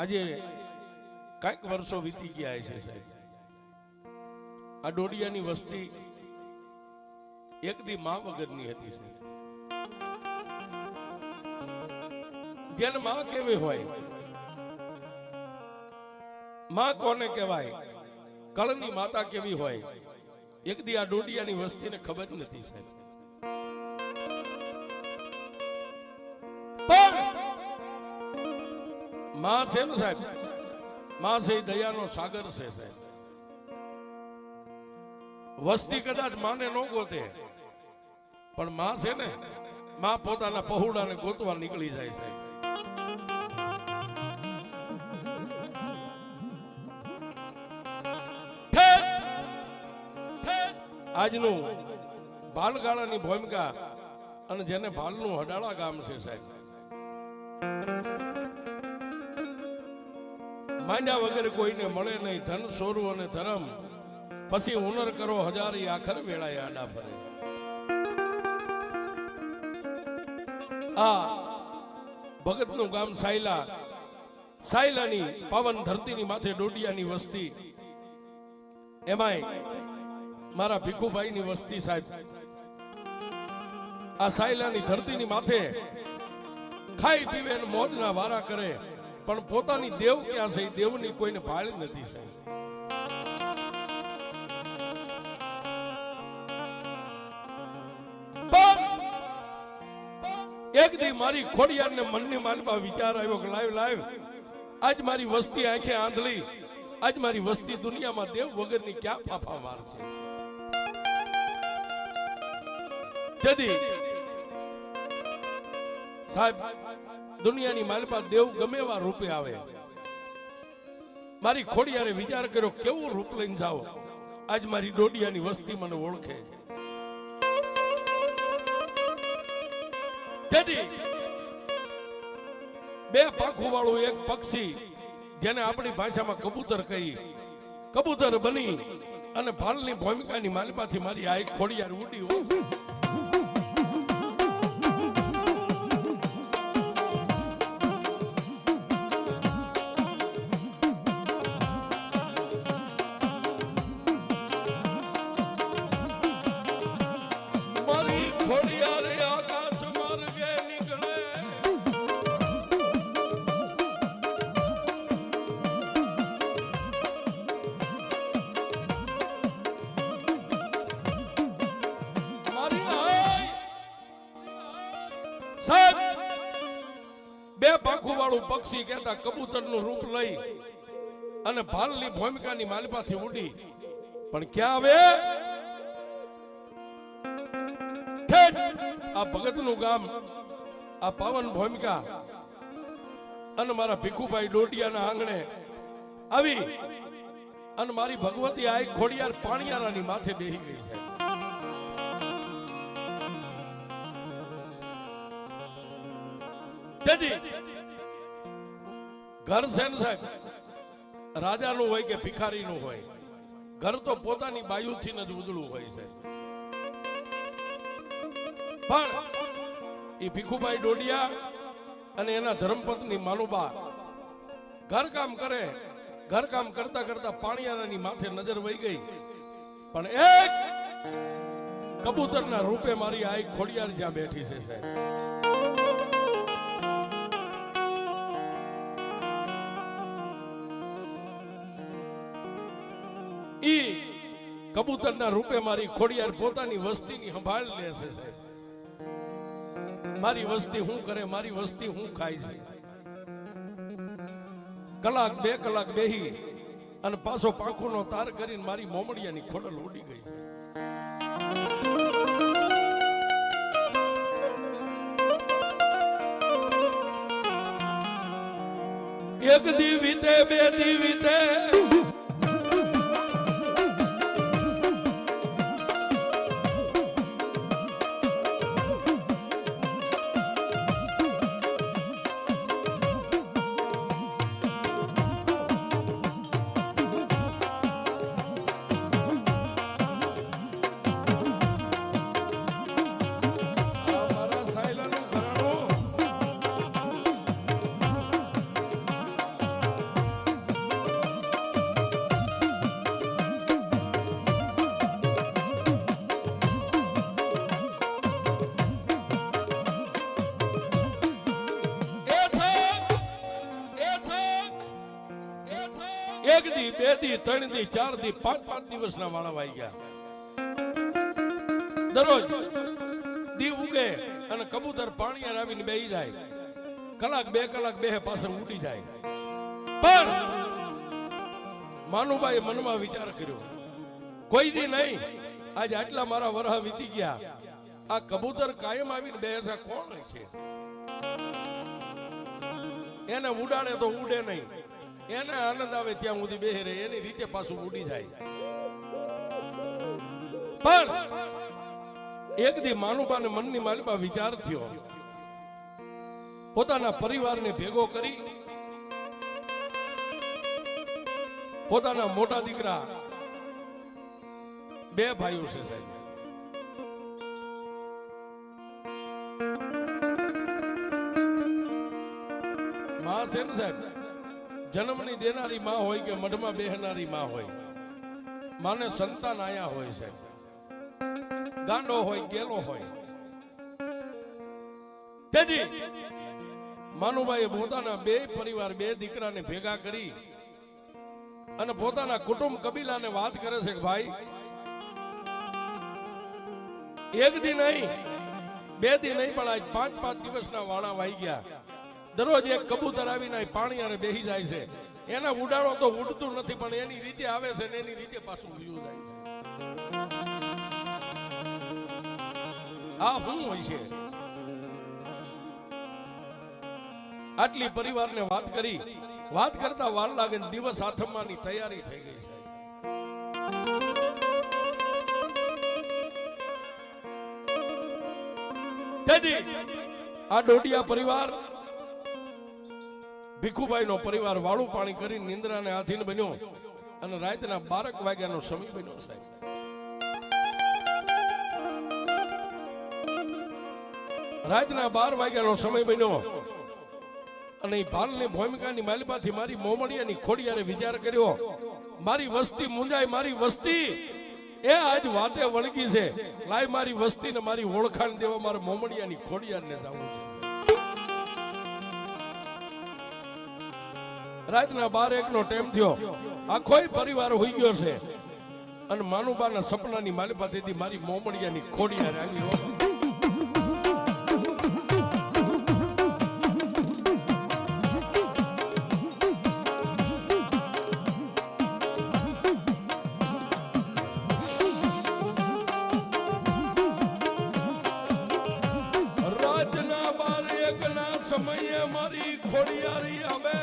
આજે કઈક વર્ષો વીતી ગયા છે સાહેબ. આ ડોડિયાની વસ્તી એક દી માં વગરની હતી સાહેબ. જેને માં કેવી હોય, માં કોને કહેવાય, કળની માતા કેવી હોય, એક દી આ ડોડિયાની વસ્તીને ખબર નથી સાહેબ. પણ માં છે ને સાહેબ, માં છે દયાનો સાગર છે સાહેબ. વસ્તી કદાચ માને ન ગોતે, પણ માં છે ને, માં પોતાના પહોળાને ગોતવા નીકળી જાય સાહેબ. આજનું ભાલગાળાની ભૂમિકા અને જેને ભાલનું હડાળા ગામ છે સાહેબ. માંડ્યા વગર કોઈને મળે નહીં, ધન સોરું અને ધરમ, પછી હુનર કરો હજારી, આખર વેળાએ આડા ફરે. આ ભગતનું ગામ સાયલા, સાયલાની પાવન ધરતીની માથે ડોડિયાની વસ્તી, એમાંય મારા ભીખુભાઈની વસ્તી સાહેબ. આ સાયલાની ધરતીની માથે ખાઈ પીવે મોજના વારા કરે, પણ પોતાની દેવ ક્યાં છે, દેવની કોઈને ભાળ નથી સાહેબ. એક દી મારી ખોડિયારને મનની માલમાં વિચાર આવ્યો કે લાવ લાવ, આજ મારી વસ્તી આંખે આંધળી, આજ મારી વસ્તી દુનિયામાં દેવ વગરની ક્યાં ફાફા મારશે. તેથી સાહેબ દુનિયાની માલપા દેવ ગમે એવા રૂપે આવે, મારી ખોડિયારે વિચાર કર્યો કેવું રૂપ લઈને જાઓ, આજ મારી ડોડિયાની વસ્તી મને ઓળખે. તેથી બે પાંખું વાળું એક પક્ષી, જેને આપણી ભાષામાં કબૂતર કહી, કબૂતર બની અને ભાલની ભૂમિકાની માલપાથી મારી આ ખોડિયાર ઉડી. બે પાંખું વાળું પક્ષી કહેતા કબૂતર નું રૂપ લઈ અને ભાલની ભૂમિકાની માલપાથી ઉડી, પણ ક્યાં આવે? આ ભગતનું ગામ, આ પાવન ભૂમિકા અને મારા ભીખુભાઈ ડોડિયાના આંગણે આવી અને મારી ભગવતી આ ખોડિયાર પાણિયારાની માથે બેહી ગઈ છે. ઘર છે ને સાહેબ, રાજાનું હોય કે ભિખારીનું હોય, ઘર તો પોતાની બાયુથી જ ઉજળું હોય છે. પણ એ ભીખુભાઈ ડોડિયા અને એના ધર્મપત્ની માનુબા ઘરકામ કરે, ઘરકામ કરતા કરતા પાણિયારાની માથે નજર વહી ગઈ, પણ એક કબૂતરના રૂપે મારી આ ખોડિયાર જ્યાં બેઠી છે સાહેબ. ઈ કબૂતરના રૂપે મારી ખોડિયાર પોતાની વસ્તીની સંભાળ લે છે સાહેબ. મારી વસ્તી શું કરે, મારી વસ્તી શું ખાય છે. કલાક બે કલાક બેહી અને પાછો પાંખોનો તાર કરીને મારી મોમડિયાની ખોડલ ઉડી ગઈ છે. એક દી વીતે, બે દી વીતે, એક દી, બે દી, ત્રણ દી, ચાર દી, પાંચ દિવસના વાળા વાઈ ગયા. દરરોજ દી ઉગે અને કબૂતર પાણી આવીને બેહી જાય. કલાક બે કલાક બેહે પાછળ ઉડી જાય. પણ માનુબાએ મનમાં વિચાર કર્યો, કોઈ દી નહીં, આજ આટલા મારા વરહ વીતી ગયા, આ કબૂતર કાયમ આવીને બેસે કોણ છે? એને ઉડાડે તો ઉડે નહીં, એને આનંદ આવે ત્યાં સુધી બેહે રહે, એની રીતે પાછું ઉડી જાય. પણ એક દી માનુબાને મનની માલિપા વિચાર થયો, પોતાના પરિવારને ભેગો કરી પોતાના મોટા દીકરા, બે ભાઈઓ છે સાહેબ, માં છે ને સાહેબ, જન્મની દેનારી માં હોય કે મઢમાં બેહનારી માં હોય, માને સંતાન આયા હોય સાહેબ, ગાંડો હોય ગેલો હોય. તેથી માનુબાઈએ પોતાના બે પરિવાર, બે દીકરાને ભેગા કરી અને પોતાના કુટુંબ કબીલાને વાત કરે છે કે ભાઈ, એક દી નહીં, બે દી નહીં, પણ આજ 5 દિવસના વાણા વાઈ ગયા. દરરોજ એક કબૂતર આવીને પાણી અને બેહી જાય છે. એના ઉડાડો તો ઉડતું નથી, પણ એની રીતે આવે છે ને એની રીતે પાછું ઉડ્યું જાય છે. આ શું હોય છે? આટલી પરિવારને વાત કરી, વાત કરતા વાર લાગે, દિવસ આથમવાની તૈયારી થઈ ગઈ છે. તેથી આ ડોડિયા પરિવાર, ભીખુભાઈ નો પરિવાર વાળું પાણી કરી નિંદ્રાને આધીન બન્યો અને રાતના 12 વાગ્યાનો સમય બન્યો સાહેબ. રાતના 12 વાગ્યાનો સમય બન્યો અને એ ભાલની ભૂમિકાની માલિપાથી મારી મોમડિયાની ખોડિયારે વિચાર કર્યો, મારી વસ્તી મુંજાય, મારી વસ્તી એ આજ વાતે વળગી છે, લાય મારી વસ્તીને મારી ઓળખાણ દેવા મારે મોમડિયાની ખોડિયારને જવું છે. રાતના 12-1 નો ટાઈમ થયો, આખો પરિવાર હોઈ ગયો છે અને માનુબાના સપનાની માલિપાથી મારી મોમડિયાની ખોડિયારે આવી. સમયે મારી ખોડિયારી આવે,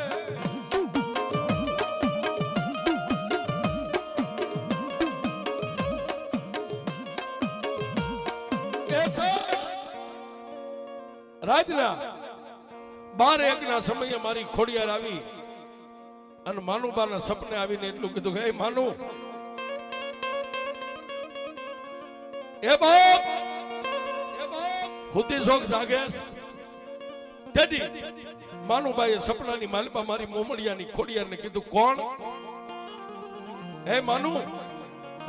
રાતના 12-1 ના સમયે મારી ખોડિયાર આવી અને માનુબાના સપને આવીને એટલું કીધું કે માનુ, એ બાપ હુતી શોખ જાગે. તેથી માનુબાઈએ સપનાની માલિપા મારી મોમડિયાની ખોડિયારને કીધું, કોણ? હે માનુ,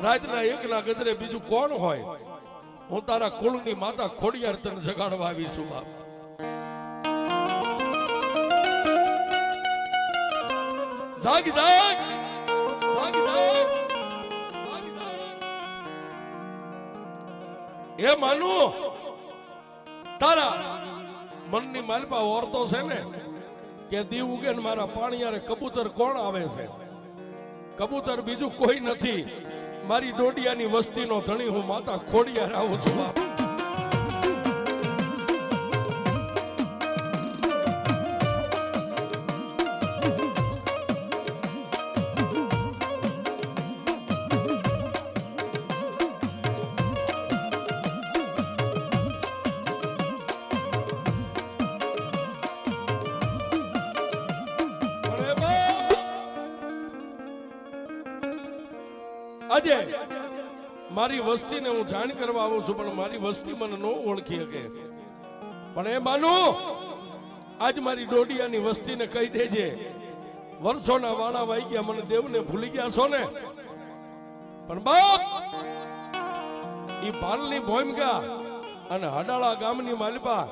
રાતના 1 ના ગજરે બીજું કોણ હોય? હું તારા કુળની માતા ખોડિયાર તને જગાડવા આવી છું બાપ. જાગ જાગ જાગ જાગ. એ માનુ, તારા મનની માલિપા ઓરતો છે ને કે દી ઉગે ને મારા પાણીયારે કબૂતર કોણ આવે છે? કબૂતર બીજું કોઈ નથી, મારી ડોડિયાની વસ્તીનો ધણી હું માતા ખોડિયાર આવું છું બાપ. આજે મારી વસ્તીને હું જાણ કરવા આવું છું, પણ મારી વસ્તી મને ન ઓળખી શકે. પણ એ માનુ, આજ મારી ડોડિયાની વસ્તીને કહી દેજે, વર્ષોના વાણા વાઈ ગયા, મને દેવને ભૂલી ગયા છો ને? પણ બાપ, ઈ ભાલની ભૂમિકા અને હડાળા ગામની માલિપા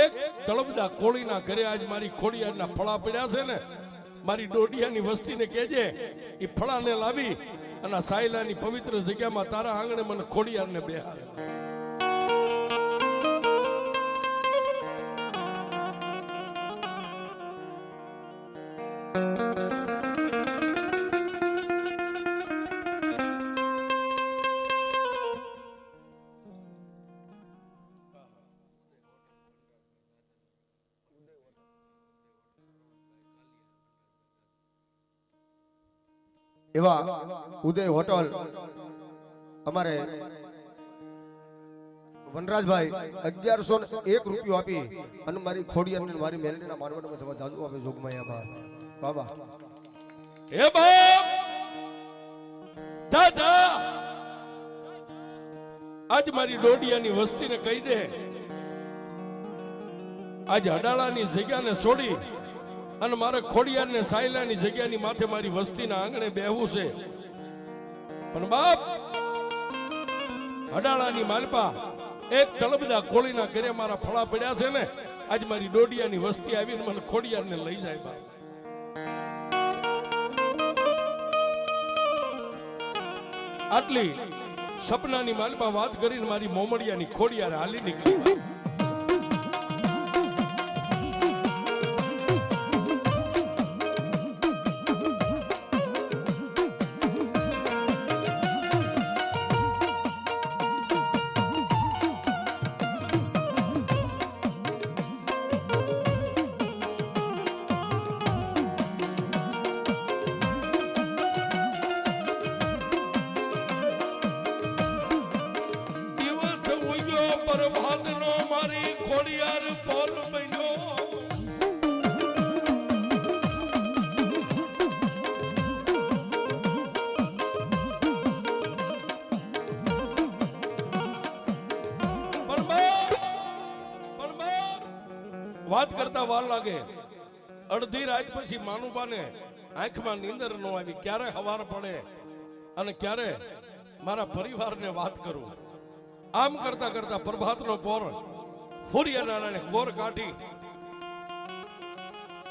એક તળપદા કોળીના ઘરે આજ મારી ખોડિયારના ફળા પડ્યા છે ને, મારી ડોડિયાની વસ્તીને કહેજે એ ફળાને લાવી અને સાયલાની પવિત્ર જગ્યામાં તારા આંગણે મને ખોડિયારને બેહાડે. એવા ઉદય હોટલ અમારે વનરાજભાઈ 1101 રૂપિયો આપી અને મારી ખોડિયારને મારી મેલડીના મારવાડમાં જવા જાદુ આપે જોગમાયામાં. બાબા હે બાપ દાદા આજ મારી ડોડિયાની વસ્તીને કહી દે આજ અડાળાની જગ્યાને છોડી અને મારે ખોડિયારને સાયલાની જગ્યાની માથે મારી વસ્તીના આંગણે બેહવું છે. પણ બાપ અડાળાની માલપા એક તળબદા કોળીના ઘરે મારા ફળા પડ્યા છે ને આજ મારી ડોડિયાની વસ્તી આવીને મને ખોડિયારને લઈ જાય બાપ. આટલી સપનાની માલપા વાત કરીને મારી મોમડિયાની ખોડિયાર હાલી નીકળી. વાત કરતા વાર લાગે. અડધી રાત પછી માનુબાને આંખમાં નીંદર ન આવી. ક્યારે હવાર પડે અને ક્યારે મારા પરિવારને વાત કરું. આમ કરતા કરતા પ્રભાતનો પોર ફૂરિયાનાને ગોર કાઢી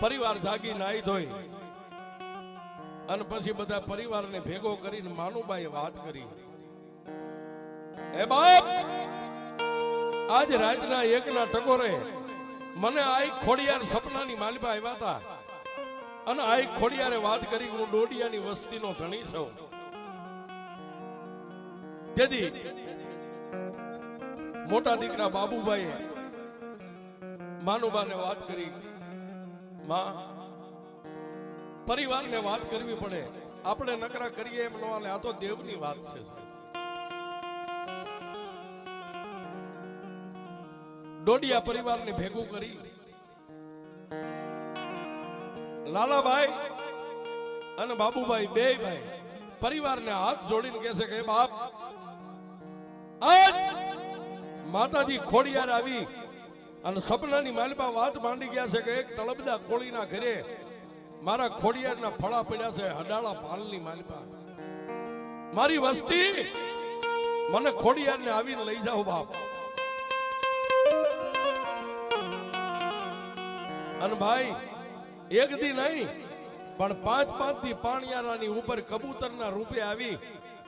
પરિવાર જાગી નાઈ ધોઈ અને પછી બધા પરિવારને ભેગો કરીને માનુબાએ વાત કરી. એ બાપ આજ રાતના એકના ટકોરે મને આઈ ખોડિયાર સપનાની માલિપા આવ્યા હતા અને આઈ ખોડિયારે વાત કરી હું ડોડિયાની વસ્તીનો ધણી છું. તેથી મોટા દીકરા બાબુભાઈ માનુબાને વાત કરી. માં પરિવારને વાત કરવી પડે. આપણે નકરા કરીએ એમ ન હાલે. આ તો દેવની વાત છે. ડોડિયા પરિવારને ભેગું કરી લાલાભાઈ અને બાબુભાઈ બે ભાઈ પરિવારને હાથ જોડીને કહે છે કે બાપ આજ માતાજી ખોડિયાર આવી અને સપનાની માલપા વાત માંડી ગયા છે કે એક તળબદા કોળીના ઘરે મારા ખોડિયારના ફળા પડ્યા છે. હડાળા પાલની માલપા મારી વસ્તી મને ખોડિયારને આવીને લઈ જાઓ બાપ. અને ભાઈ એક દી નહીં પણ 5-5 દી પાણિયારાની ઉપર કબૂતરના રૂપે આવી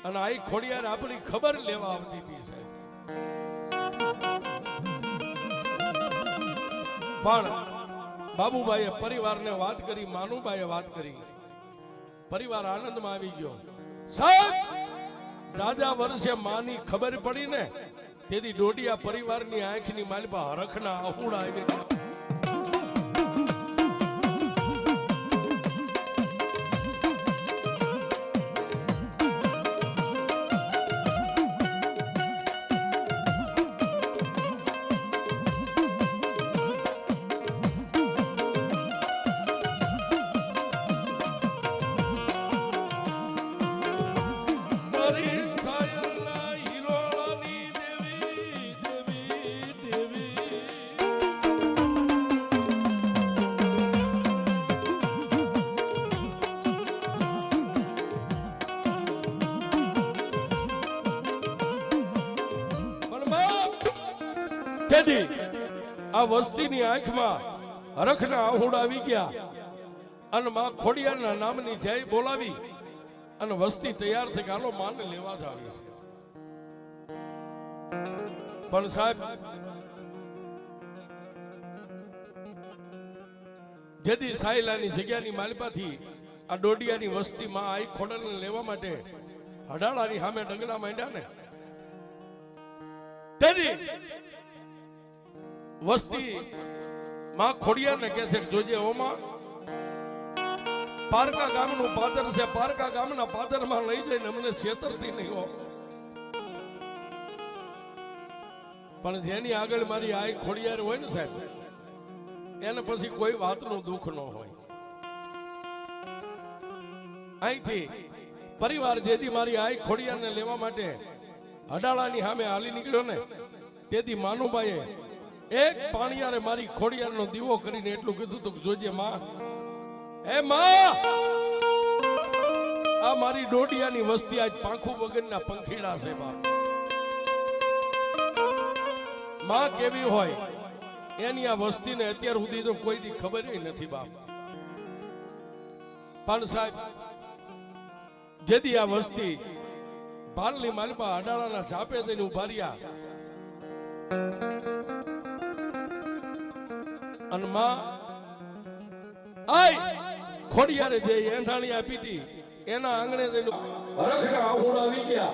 અને આઈ ખોડિયાર આપણી ખબર લેવા આવતી હતી છે. પણ બાબુભાઈએ પરિવારને વાત કરી, માનુબાઈએ વાત કરી. પરિવાર આનંદમાં આવી ગયો. સાહેબ દાદા વર્ષે માની ખબર પડી ને તેથી ડોડિયા પરિવારની આંખની માલપા હરખના અહુડા આવી ગયા. તેથી આ વસ્તીની આંખમાં હરખના આહુડા આવી ગયા અને માં ખોડિયારના નામની જય બોલાવી અને વસ્તી તૈયાર થઈ હાલો માને લેવા જ આવી છે. પણ સાહેબ જેદી સાયલાની જગ્યાની માલિપાથી આ ડોડિયાની વસ્તીમાં આઈ ખોડલને લેવા માટે હડાળાની સામે ડગલા માંડ્યા ને તેદી વસ્તી માં ખોડિયાને કહે છે જોજે ઓમાં પારકા ગામનું પાદર છે, પારકા ગામના પાદરમાં લઈ જઈને અમને છેતરતી નહીં હો. પણ જેની આગળ મારી આઈ ખોડિયાર હોય ને સાહેબ એને પછી કોઈ વાતનું દુઃખ ન હોય. અહીંથી પરિવાર જેથી મારી આઈ ખોડિયારને લેવા માટે હડાળાની સામે હાલી નીકળ્યો ને તેથી માનુભાઈએ એક પાણીયારે મારી ખોડિયારનો દીવો કરીને એટલું કીધું તું જોજે માં, હે માં આ મારી ડોડિયાની વસ્તી આજ પાંખું વગરના પંખીડા છે બાપ. માં કેવી હોય એની આ વસ્તીને અત્યાર સુધી તો કોઈ દી ખબર નથી બાપ. પણ સાહેબ જેદી આ વસ્તી પાલની માલપા અડાળાના ચાપે થઈને ઉભા રહ્યા અને માં આય ખોડિયારે જે એંધાણી આપી હતી એના આંગણે જઈને હરખના આહુડા આવી ગયા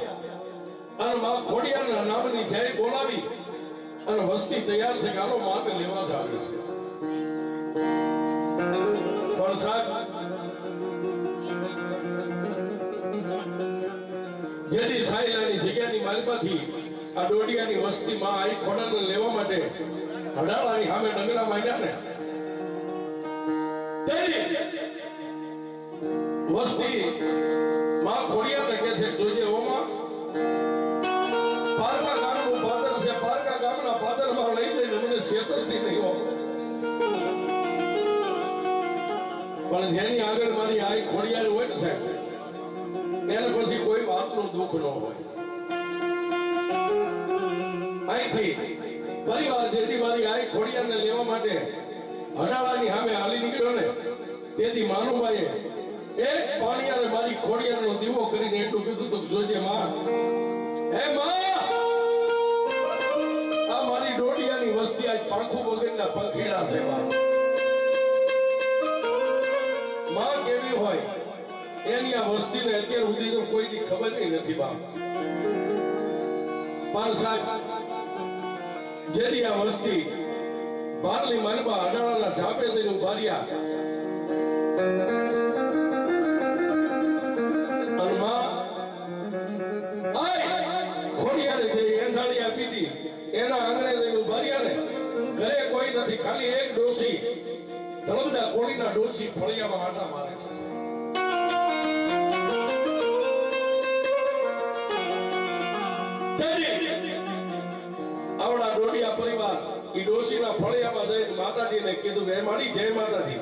અને માં ખોડિયારના નામની જય બોલાવી અને વસ્તી તૈયાર છે ગાલો માને લેવા જ આવે છે. પણ સાહેબ જેથી સાયલાની જગ્યાની માલિપાથી આ ડોડિયાની વસ્તીમાં આઈ ખોડાને લેવા માટે હડાળાની સામે ડગલા માંડ્યા ને વસ્તી માં ખોડિયાને કહે છે જોજે ઓમાં પારકા ગામનું પાદર છે, પારકા ગામના પાદરમાં લઈ જઈને અમને છેતરતી નહીં હો. પણ જેની આગળ મારી આઈ ખોડિયાર હોય ને સાહેબ એને પછી કોઈ વાતનું દુઃખ ન હોય. અહીંથી પરિવાર જેથી મારી આઈ ખોડિયારને લેવા માટે હડાળાની સામે હાલી નીકળ્યો ને તેથી માનુભાઈએ એક પાણીયારે મારી ખોડિયારનો દીવો કરીને એટલું કીધું તો જોજે માં, હે માં આ મારી ડોડિયાની વસ્તી આજ પાંખું વગરના પંખીડા છે માં કેવી હોય એની આ વસ્તીને અત્યાર સુધી તો કોઈ દી ખબર નથી બાપ. પણ સાહેબ જેથી આ વસ્તી બારલી માલપા અડાળાના ઝાપે થઈને ઉભા રહ્યા અને માં આય ખોડિયારે જે એંધાણી આપી હતી એના આંગણે જઈને ઉભા રહ્યા ને ઘરે કોઈ નથી, ખાલી એક ડોસી તળબદા કોળીના ડોસી ફળિયામાં આટા મારે છે. આવડા ડોડિયા પરિવાર ઈ ડોસીના ફળિયામાં જઈને માતાજીને કીધું કે હે મારી જય માતાજી.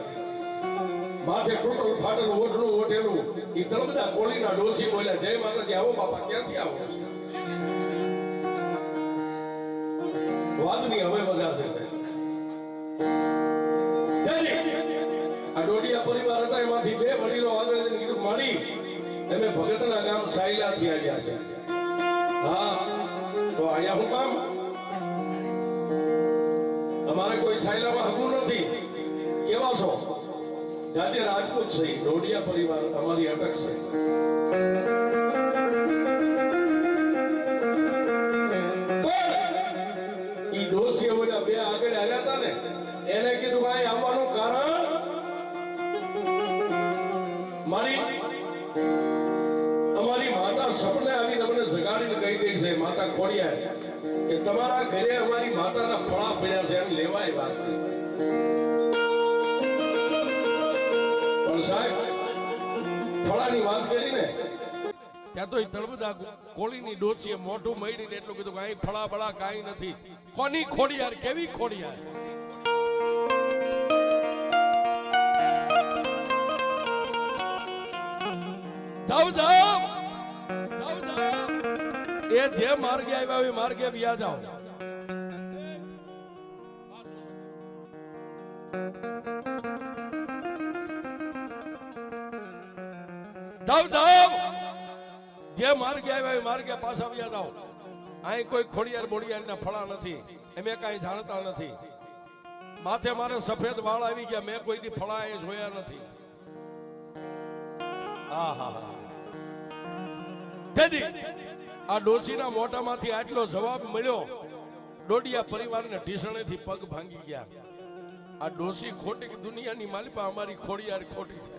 માથે ટોટલ ફાટેલું ઓઢણું ઓઢેલું ઈ તળબદા કોળીના ડોસી બોલ્યા જય માતાજી. આવો બાપા ક્યાંથી આવો? વાદની હવે મજા છે. આ ડોડિયા પરિવાર હતા એમાંથી બે વડીલો આગળ જઈને કીધું માડી તમે ભગતના ગામ સાયલાથી આવ્યા છે. હા તો આયા હું કામ? અમારે કોઈ સાયલામાં હગું નથી. કેવા છો? જાતે રાજપૂત છે. ડોડિયા પરિવાર અમારી અટક છે. ઈ ડોસીએ બોલ્યા બે આગળ આવ્યા હતા ને એને કીધું ભાઈ આવવાનું કારણ અમારી માતા સપને આવીને અમને જગાડીને કહી ગઈ છે માતા ખોડિયાર કે તમારા ઘરે અમારી માતાના ફળા પડ્યા છે એમ લેવા આવ્યા છે. પણ સાહેબ ફળાની વાત કરીને ત્યાં તો તળબદા કોળીની ડોસીએ મોઢું મળી એટલું કીધું કે અહીં ફળા બળા કાંઈ નથી. કોની ખોડિયાર? કેવી ખોડિયાર? એ જે માર્ગે આવ્યા એ માર્ગે વ્યા જાઓ. જાવ જાવ જે માર્ગે આવ્યા એ માર્ગે પાછા આવ્યા જાવ. અહીં કોઈ ખોડિયાર બોડિયારના ફળા નથી, એમે કાંઈ જાણતા નથી. માથે મારે સફેદ વાળ આવી ગયા, મેં કોઈ દી ફળા એ જોયા નથી. આ ડોશીના મોઢામાંથી આટલો જવાબ મળ્યો, ડોડિયા પરિવારને ઢીસણેથી પગ ભાંગી ગયા. આ ડોશી ખોટી કે દુનિયાની માલિપા, અમારી ખોડિયાર ખોટી છે.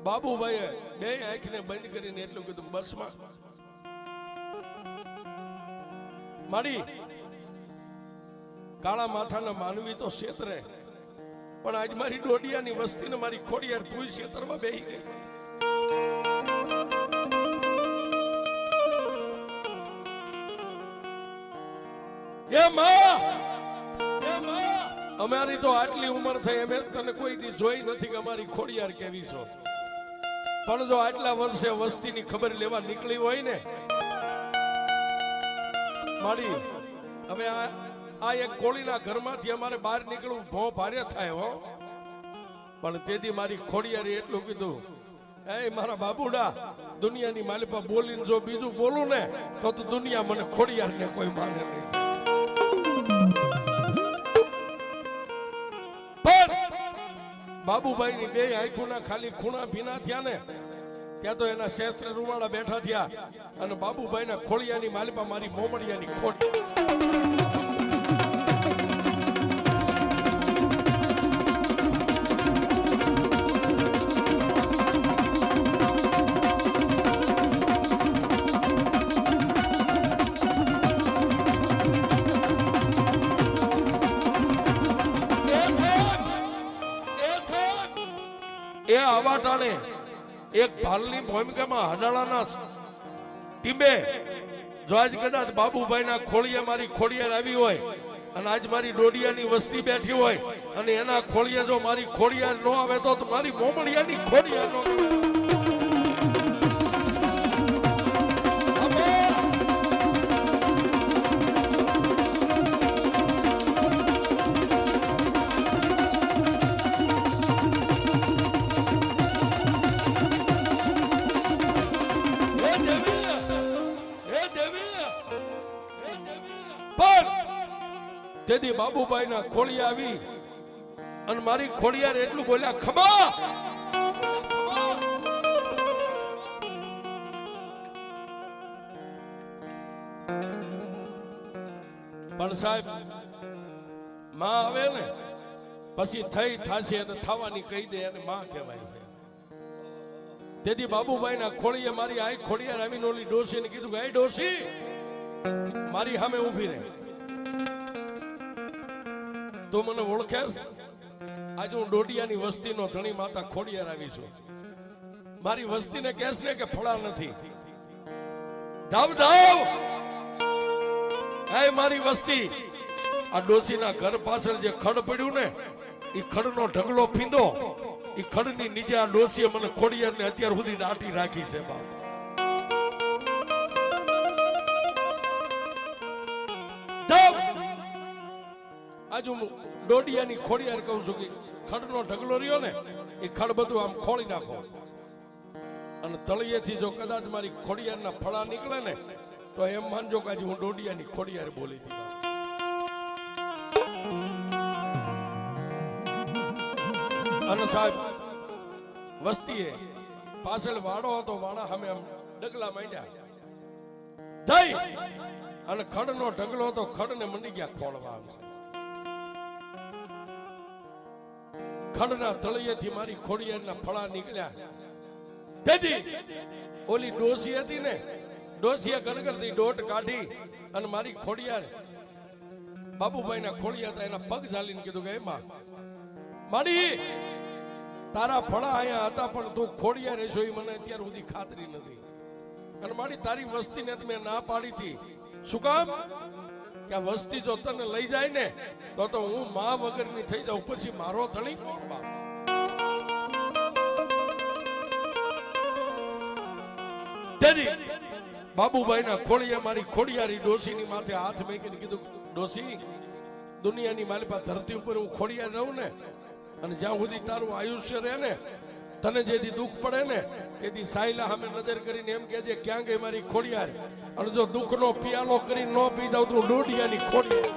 બાબુભાઈએ બે આંખને બંધ કરીને એટલું કીધું, બસમાં મારી કાળા માથાના માનવી તો ક્ષેત્રે, પણ આજ મારી ડોડિયાની વસ્તીને મારી ખોડિયાર તું ક્ષેત્રમાં બેહી ગઈ. અમારી તો આટલી ઉંમર થઈ, અમે તને કોઈ દી જોઈ નથી કે અમારી ખોડિયાર કેવી છો. પણ જો આટલા વર્ષે વસ્તીની ખબર લેવા નીકળી હોય ને મારી, હવે આ એક કોળીના ઘરમાંથી અમારે બહાર નીકળવું ભો ભારે થાય હો. પણ તેથી મારી ખોડિયારે એટલું કીધું, એ મારા બાબુડા, દુનિયાની માલિપા બોલીને જો બીજું બોલું ને તો દુનિયા મને ખોડિયારને કોઈ માને નહીં. બાબુભાઈની બે આંખોના ખાલી ખૂણા ભીના થયા ને ત્યાં તો એના શેષ રૂવાડા બેઠા થયા, અને બાબુભાઈના ખોડિયાની માલિપા મારી મોમડિયાની ખોટ. એ આવા ટાણે એક ભાલની ભૂમિકામાં હડાળાના ટીમે જો આજ કદાચ બાબુભાઈના ખોળિયા મારી ખોડિયાર આવી હોય અને આજ મારી ડોડિયાની વસ્તી બેઠી હોય અને એના ખોળિયા જો મારી ખોડિયાર ન આવે તો મારી મોમડિયાની ખોડિયાર નો તેથી બાબુભાઈના ખોળિયા આવી અને મારી ખોડિયાર એટલું બોલ્યા, ખબા પણ સાહેબ માં આવે ને પછી થઈ થાશે અને થવાની કહી દે અને માં કહેવાય છે. તેથી બાબુભાઈના ખોળિયા મારી આ ખોડિયાર આવીને ઓલી ડોશીને કીધું કે, એ ડોશી મારી સામે ઊભી રહે, તું મને ઓળખે? આજે હું ડોડિયાની વસ્તીનો ધણી માતા ખોડિયાર આવી છું. મારી વસ્તીને કહેશ ને કે ફળા નથી. ધાવ ધાવ હે મારી વસ્તી, આ ડોશીના ઘર પાછળ જે ખડ પડ્યું ને એ ખડનો ઢગલો ફીંદો. એ ખડની નીચે આ ડોશીએ મને ખોડિયારને અત્યાર સુધી દાટી રાખી છે. બાપ આજ હું ડોડિયાની ખોડિયાર કહું છું કે ખડનો ઢગલો રહ્યો ને એ ખડ બધું આમ ખોળી નાખો, અને તળિયેથી જો કદાચ મારી ખોડિયારના ફળા નીકળે ને તો એમ માનજો કે આજે હું ડોડિયાની ખોડિયાર બોલી હતી. અને સાહેબ વસ્તીએ પાછળ વાડો હતો, વાડા સામે આમ ડગલા માંડ્યા થઈ અને ખડનો ઢગલો હતો, ખડને મંડી ગયા ખોળવા. ખડના તળિયેથી મારી ખોડિયારના ફળા નીકળ્યા. તેથી ઓલી ડોશી હતી ને, ડોશીએ ગરગરથી દોટ કાઢી અને મારી ખોડિયાર બાબુભાઈના ખોડિયા હતા એના પગ ઝાલીને કીધું કે, એમાં માડી તારા ફળા અહીંયા હતા પણ તું ખોડિયાર રહેશો એ મને અત્યાર સુધી ખાતરી નથી. અને મારી તારી વસ્તીને મેં ના પાડી હતી. શું કામ? કે વસ્તી જો તને લઈ જાય ને તો હું માં વગરની થઈ જાઉં, પછી મારો ધણી કોણ? બાપ બાબુભાઈના ખોળીએ મારી ખોડિયારી ડોશીની માથે હાથ મેકીને કીધું, ડોશી દુનિયાની મારી પાસે ધરતી ઉપર હું ખોડિયાર રહું ને, અને જ્યાં સુધી તારું આયુષ્ય રહે ને, તને જેથી દુઃખ પડે ને તેથી સાયલા સામે નજર કરીને એમ કહેજે ક્યાં ગઈ મારી ખોડિયાર, અને જો દુઃખનો પિયાલો કરી ન પી દઉં તો ડોડિયાની ખોડિયાર.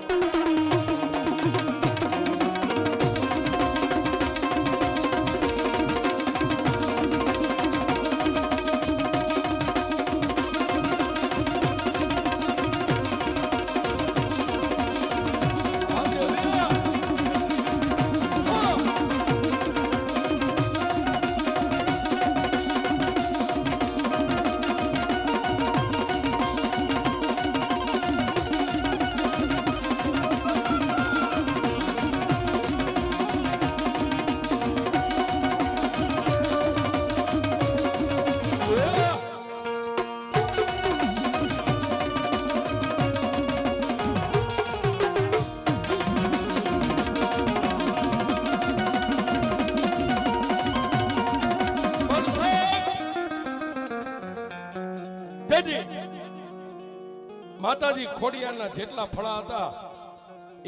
માતાજી ખોડિયારના જેટલા ફળા હતા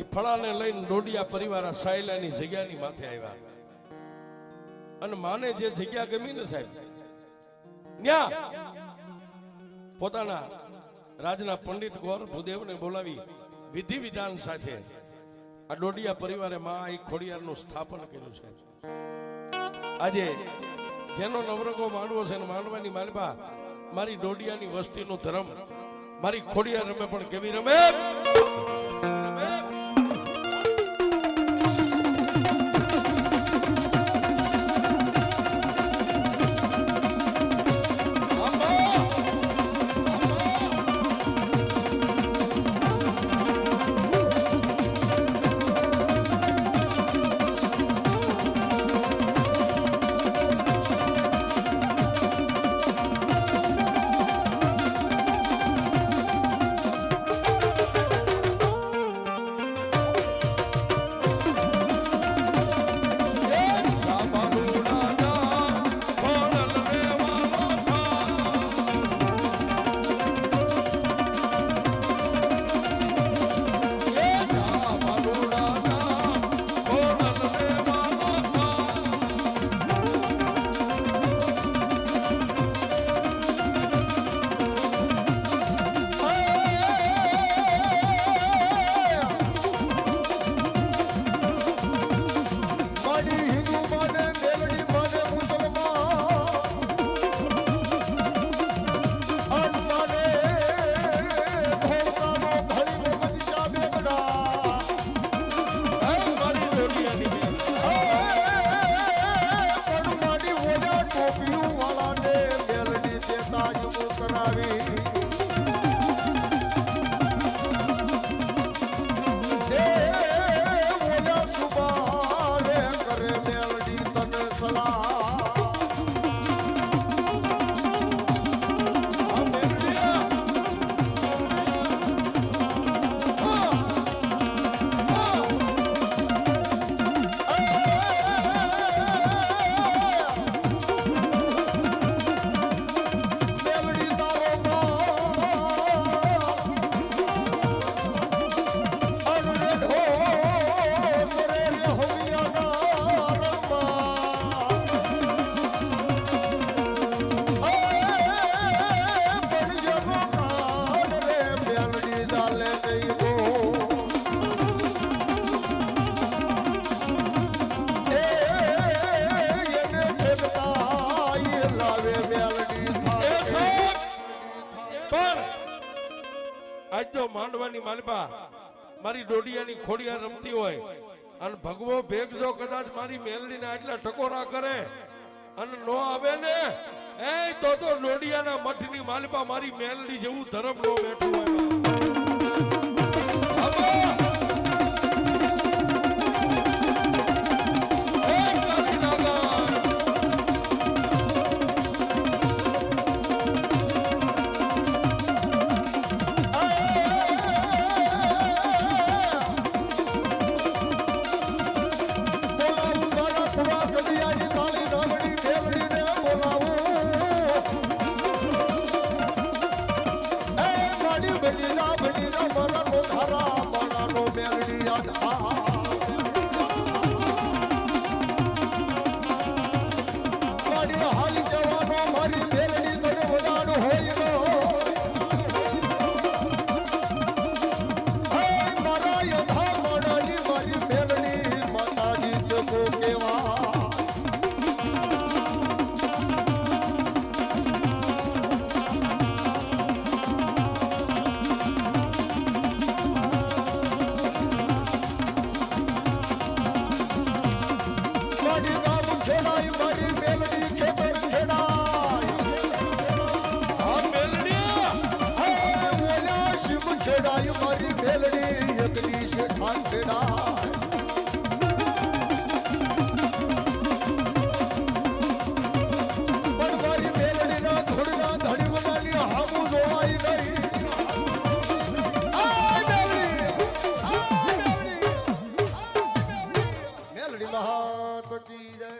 એ ફળાને લઈને ડોડિયા પરિવાર સાયલાની જગ્યાની માથે આવ્યા, અને માને જે જગ્યા ગમી ને સાહેબ, ન્યા પોતાના રાજના પંડિત ગોર ભૂદેવને બોલાવી વિધિ વિધાન સાથે આ ડોડિયા પરિવારે માં આ ખોડિયારનું સ્થાપન કર્યું છે. આજે જેનો નવરંગો માંડવો છે ને માંડવાની માલબા મારી ડોડિયાની વસ્તીનો ધર્મ મારી ખોડિયાર રમે પણ કેવી રમે. આજ જો માંડવાની માલપા મારી ડોડિયાની ખોડિયાર રમતી હોય અને ભગવો ભેગ જો કદાચ મારી મેલડીને આટલા ટકોરા કરે અને નો આવે ને એ તો ડોડિયાના મઠની માલપા મારી મેલડી જેવું ધર્મ નો બેઠું હોય. છેડાય મારી મેલડી એકની છે ઠાણ છેડાય પણ મારી મેલડીના ઘોડના ધણી બનાની હામું જોવાઈ ગઈ મેલડી મહાત કી જય